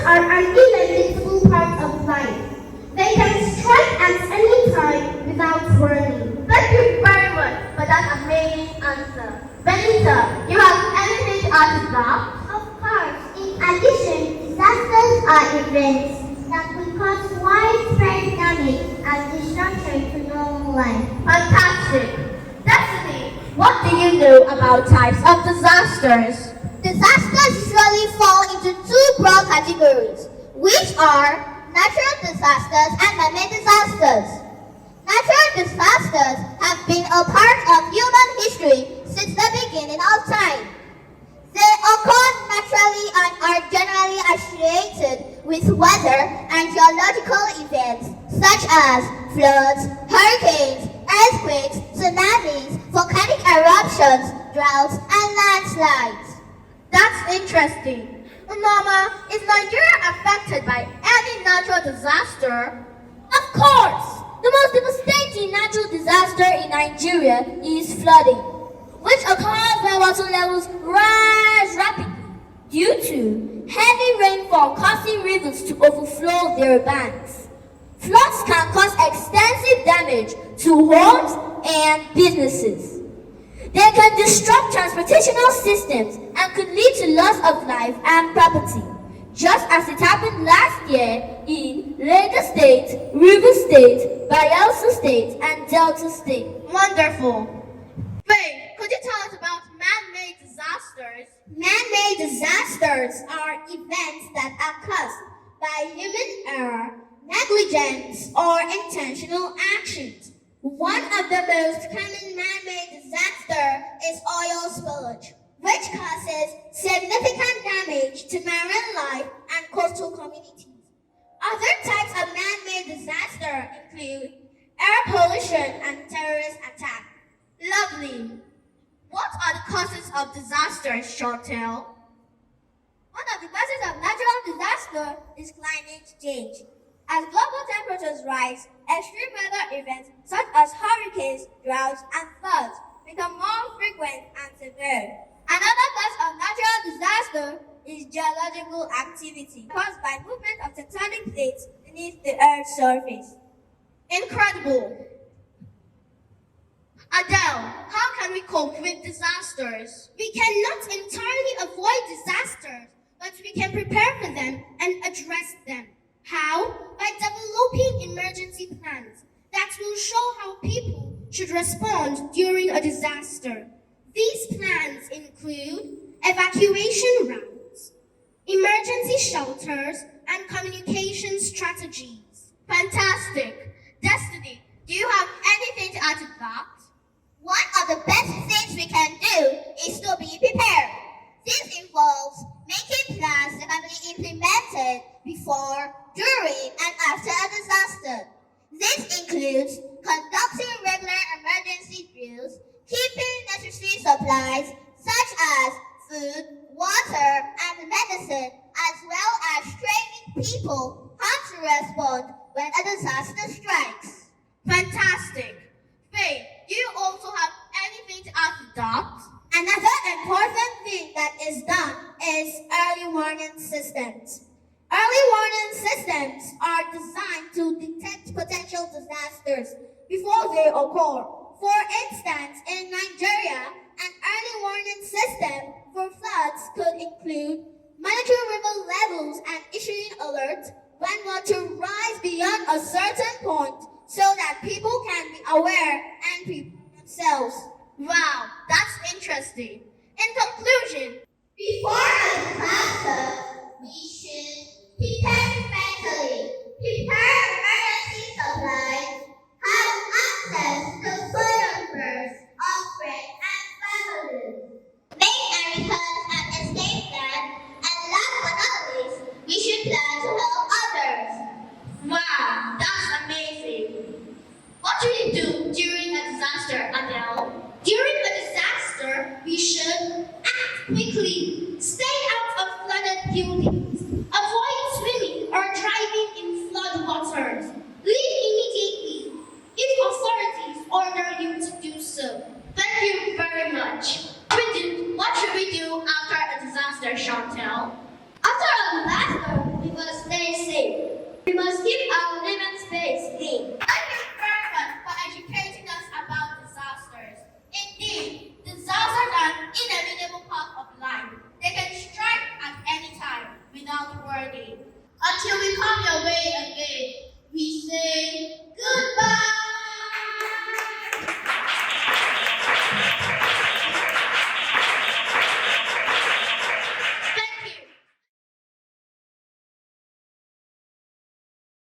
are an inevitable part of life. They can strike at any time without warning. Thank you very much for that amazing answer. Benita, you have anything to add to that? Of course, in addition, disasters are events that will cause widespread damage and destruction to normal life. Fantastic. Destiny, what do you know about types of disasters? Disasters usually fall into two broad categories, which are natural disasters and man-made disasters. Natural disasters have been a part of human history since the beginning of time. They occur naturally and are generally associated with weather and geological events such as floods, hurricanes, earthquakes, tsunamis, volcanic eruptions, droughts, and landslides. That's interesting. Mama, is Nigeria affected by any natural disaster? Of course! The most devastating natural disaster in Nigeria is flooding, which occurs when water levels rise rapidly due to heavy rainfall causing rivers to overflow their banks. Floods can cause extensive damage to homes and businesses. They can disrupt transportational systems and could lead to loss of life and property, just as it happened last year in Lagos State, Rivers State, Bayelsa State, and Delta State. Wonderful. Faye, could you tell us about man-made disasters? Man-made disasters are events that are caused by human error, negligence, or intentional actions. One of the most common man-made disasters is oil spillage, which causes significant damage to marine life and coastal communities. Other types of man-made disasters include air pollution and terrorist attacks. Lovely. What are the causes of disasters, Chantel? One of the causes of natural disaster is climate change. As global temperatures rise, extreme weather events such as hurricanes, droughts, and floods become more frequent and severe. Another cause of natural disaster is geological activity caused by movement of tectonic plates beneath the Earth's surface. Incredible. Adele, how can we cope with disasters? We cannot entirely avoid disasters, but we can prepare for them and address them. How? By developing emergency plans that will show how people should respond during a disaster. These plans include evacuation routes, emergency shelters, and communication strategies. Fantastic. Destiny, do you have anything to add to that? One of the best things we can do is to be prepared. This involves making plans that can be implemented before, during, and after a disaster. This includes conducting regular emergency drills, keeping necessary supplies such as food, water, and medicine, as well as training people how to respond when a disaster strikes. Fantastic. Faye, do you also have anything to add to that? Another important thing that is done is early warning systems. Early warning systems are designed to detect potential disasters before they occur. For instance, in Nigeria, an early warning system for floods could include monitoring river levels and issuing alerts when water rises beyond a certain point so that people can be aware and prepare themselves. Wow, that's interesting. In conclusion, Before a disaster, we should prepare mentally, prepare emergency supplies, have access to food and first of friends and families, make a return and escape plan, and last but not least, we should plan to help others. wow, that's amazing. What do you do during a disaster, Adele? During a disaster, we should act quickly, stay out of flooded buildings, avoid swimming or driving in flood waters, leave immediately if authorities order you to do so. Thank you very much. What should we do after a disaster, Chantel? After a disaster, we will We must keep our living space clean.